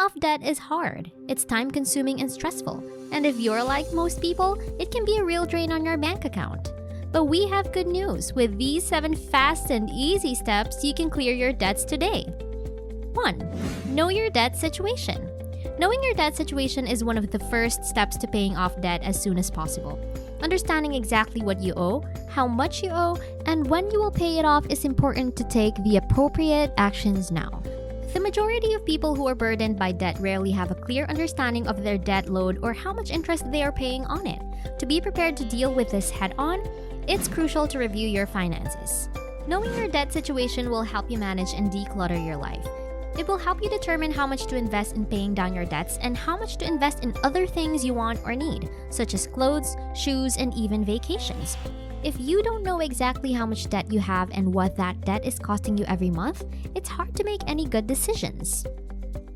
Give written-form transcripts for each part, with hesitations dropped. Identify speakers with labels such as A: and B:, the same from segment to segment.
A: off debt is hard, it's time-consuming and stressful, and if you're like most people, it can be a real drain on your bank account. But we have good news. With these 7 fast and easy steps, you can clear your debts today. 1. Know your debt situation. Knowing your debt situation is one of the first steps to paying off debt as soon as possible. Understanding exactly what you owe, how much you owe, and when you will pay it off is important to take the appropriate actions now. The majority of people who are burdened by debt rarely have a clear understanding of their debt load or how much interest they are paying on it. To be prepared to deal with this head-on, it's crucial to review your finances. Knowing your debt situation will help you manage and declutter your life. It will help you determine how much to invest in paying down your debts and how much to invest in other things you want or need, such as clothes, shoes, and even vacations. If you don't know exactly how much debt you have and what that debt is costing you every month, it's hard to make any good decisions.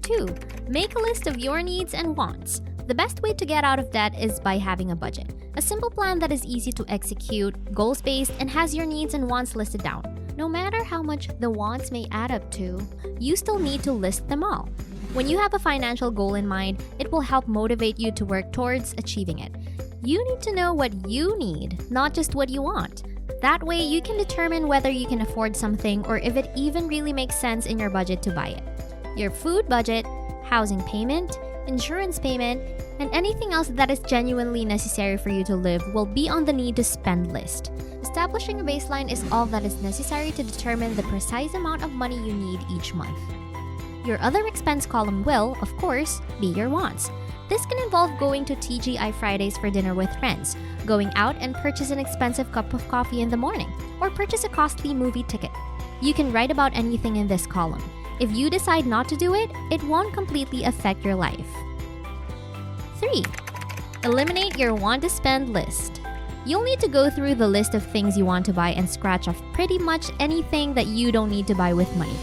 A: 2. Make a list of your needs and wants. The best way to get out of debt is by having a budget. A simple plan that is easy to execute, goals-based, and has your needs and wants listed down. No matter how much the wants may add up to, you still need to list them all. When you have a financial goal in mind, it will help motivate you to work towards achieving it. You need to know what you need, not just what you want. That way, you can determine whether you can afford something or if it even really makes sense in your budget to buy it. Your food budget, housing payment, insurance payment, and anything else that is genuinely necessary for you to live will be on the need to spend list. Establishing a baseline is all that is necessary to determine the precise amount of money you need each month. Your other expense column will, of course, be your wants. This can involve going to TGI Fridays for dinner with friends, going out and purchase an expensive cup of coffee in the morning, or purchase a costly movie ticket. You can write about anything in this column. If you decide not to do it, it won't completely affect your life. 3. Eliminate your want to spend list. You'll need to go through the list of things you want to buy and scratch off pretty much anything that you don't need to buy with money.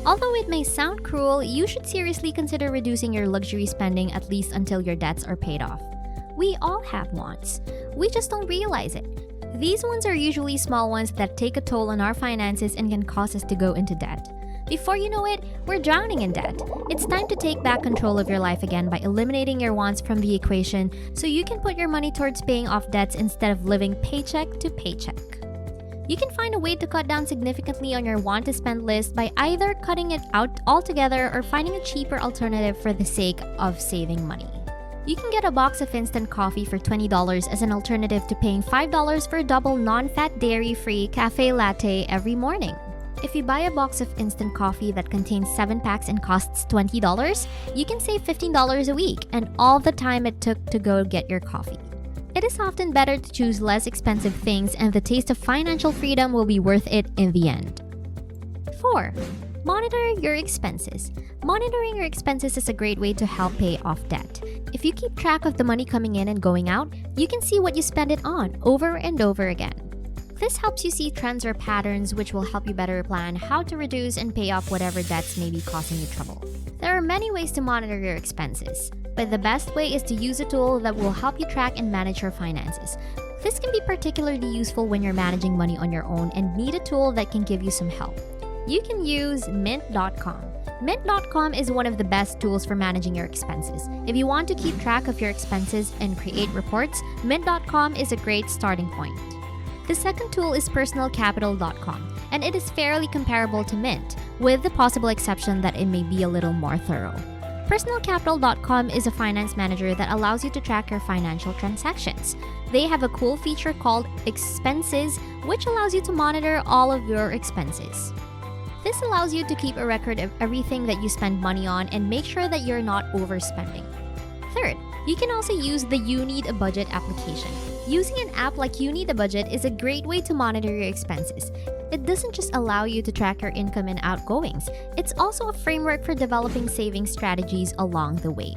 A: Although it may sound cruel, you should seriously consider reducing your luxury spending at least until your debts are paid off. We all have wants. We just don't realize it. These ones are usually small ones that take a toll on our finances and can cause us to go into debt. Before you know it, we're drowning in debt. It's time to take back control of your life again by eliminating your wants from the equation so you can put your money towards paying off debts instead of living paycheck to paycheck. You can find a way to cut down significantly on your want to spend list by either cutting it out altogether or finding a cheaper alternative for the sake of saving money. You can get a box of instant coffee for $20 as an alternative to paying $5 for a double non-fat dairy-free cafe latte every morning. If you buy a box of instant coffee that contains 7 packs and costs $20, you can save $15 a week and all the time it took to go get your coffee. It is often better to choose less expensive things, and the taste of financial freedom will be worth it in the end. 4. Monitor your expenses. Monitoring your expenses is a great way to help pay off debt. If you keep track of the money coming in and going out, you can see what you spend it on over and over again. This helps you see trends or patterns, which will help you better plan how to reduce and pay off whatever debts may be causing you trouble. There are many ways to monitor your expenses, but the best way is to use a tool that will help you track and manage your finances. This can be particularly useful when you're managing money on your own and need a tool that can give you some help. You can use Mint.com. Mint.com is one of the best tools for managing your expenses. If you want to keep track of your expenses and create reports, Mint.com is a great starting point. The second tool is personalcapital.com, and it is fairly comparable to Mint, with the possible exception that it may be a little more thorough. Personalcapital.com is a finance manager that allows you to track your financial transactions. They have a cool feature called Expenses, which allows you to monitor all of your expenses. This allows you to keep a record of everything that you spend money on and make sure that you're not overspending. Third, you can also use the You Need a Budget application. Using an app like You Need a Budget is a great way to monitor your expenses. It doesn't just allow you to track your income and outgoings, it's also a framework for developing saving strategies along the way.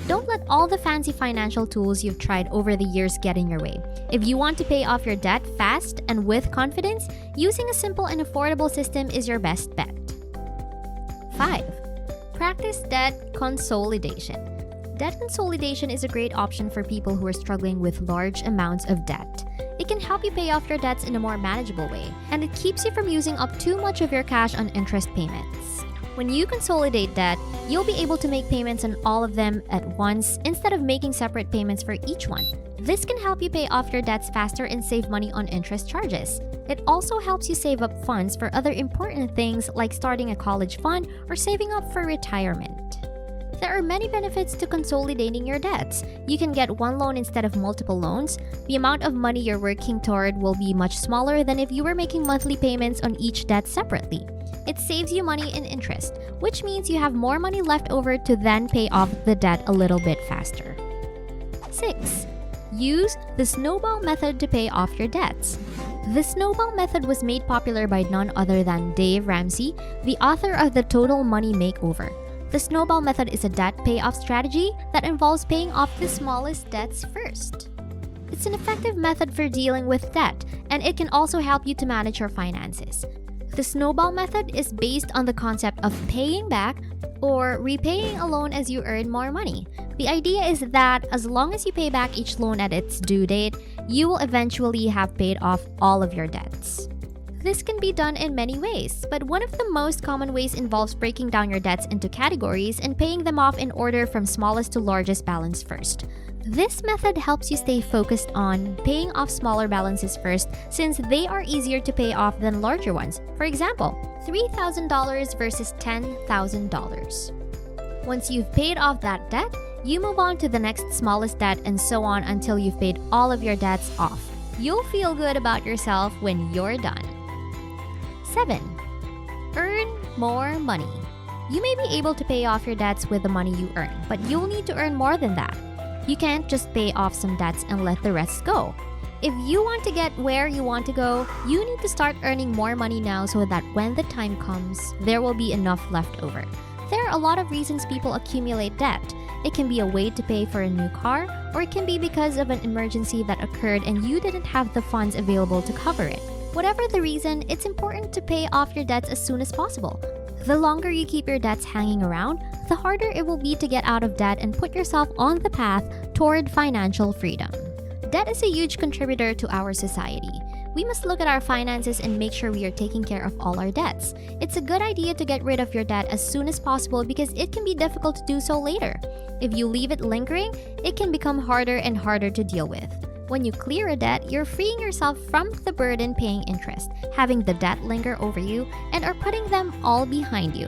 A: Don't let all the fancy financial tools you've tried over the years get in your way. If you want to pay off your debt fast and with confidence, using a simple and affordable system is your best bet. 5. Practice debt consolidation. Debt consolidation is a great option for people who are struggling with large amounts of debt. It can help you pay off your debts in a more manageable way, and it keeps you from using up too much of your cash on interest payments. When you consolidate debt, you'll be able to make payments on all of them at once instead of making separate payments for each one. This can help you pay off your debts faster and save money on interest charges. It also helps you save up funds for other important things like starting a college fund or saving up for retirement. There are many benefits to consolidating your debts. You can get one loan instead of multiple loans. The amount of money you're working toward will be much smaller than if you were making monthly payments on each debt separately. It saves you money in interest, which means you have more money left over to then pay off the debt a little bit faster. 6. Use the Snowball Method to pay off your debts. The Snowball Method was made popular by none other than Dave Ramsey, the author of The Total Money Makeover. The Snowball Method is a debt payoff strategy that involves paying off the smallest debts first. It's an effective method for dealing with debt, and it can also help you to manage your finances. The Snowball Method is based on the concept of paying back or repaying a loan as you earn more money. The idea is that as long as you pay back each loan at its due date, you will eventually have paid off all of your debts. This can be done in many ways, but one of the most common ways involves breaking down your debts into categories and paying them off in order from smallest to largest balance first. This method helps you stay focused on paying off smaller balances first since they are easier to pay off than larger ones. For example, $3,000 versus $10,000. Once you've paid off that debt, you move on to the next smallest debt and so on until you've paid all of your debts off. You'll feel good about yourself when you're done. 7. Earn more money. You may be able to pay off your debts with the money you earn, but you'll need to earn more than that. You can't just pay off some debts and let the rest go. If you want to get where you want to go, you need to start earning more money now so that when the time comes, there will be enough left over. There are a lot of reasons people accumulate debt. It can be a way to pay for a new car, or it can be because of an emergency that occurred and you didn't have the funds available to cover it. Whatever the reason, it's important to pay off your debts as soon as possible. The longer you keep your debts hanging around, the harder it will be to get out of debt and put yourself on the path toward financial freedom. Debt is a huge contributor to our society. We must look at our finances and make sure we are taking care of all our debts. It's a good idea to get rid of your debt as soon as possible because it can be difficult to do so later. If you leave it lingering, it can become harder and harder to deal with. When you clear a debt, you're freeing yourself from the burden paying interest, having the debt linger over you, and are putting them all behind you.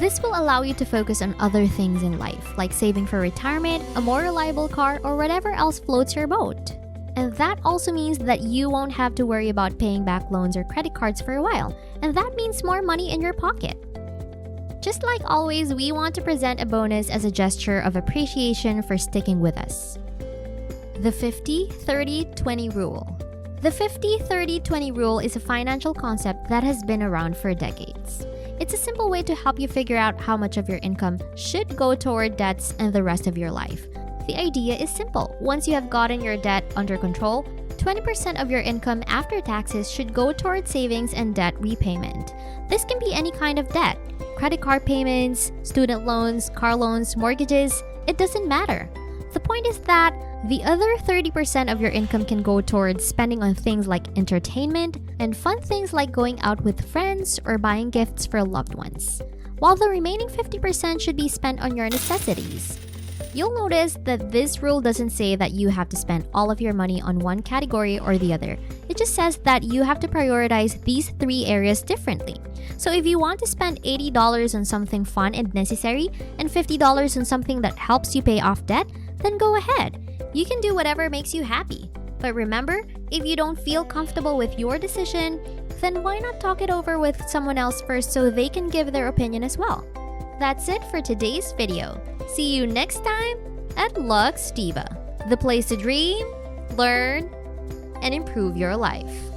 A: This will allow you to focus on other things in life, like saving for retirement, a more reliable car, or whatever else floats your boat. And that also means that you won't have to worry about paying back loans or credit cards for a while, and that means more money in your pocket. Just like always, we want to present a bonus as a gesture of appreciation for sticking with us. The 50-30-20 rule. The 50-30-20 rule is a financial concept that has been around for decades. It's a simple way to help you figure out how much of your income should go toward debts and the rest of your life. The idea is simple. Once you have gotten your debt under control, 20% of your income after taxes should go toward savings and debt repayment. This can be any kind of debt: credit card payments, student loans, car loans, mortgages. It doesn't matter. The point is that the other 30% of your income can go towards spending on things like entertainment and fun things like going out with friends or buying gifts for loved ones, while the remaining 50% should be spent on your necessities. You'll notice that this rule doesn't say that you have to spend all of your money on one category or the other. It just says that you have to prioritize these three areas differently. So if you want to spend $80 on something fun and necessary and $50 on something that helps you pay off debt, then go ahead. You can do whatever makes you happy. But remember, if you don't feel comfortable with your decision, then why not talk it over with someone else first so they can give their opinion as well? That's it for today's video. See you next time at Luxtiva, the place to dream, learn, and improve your life.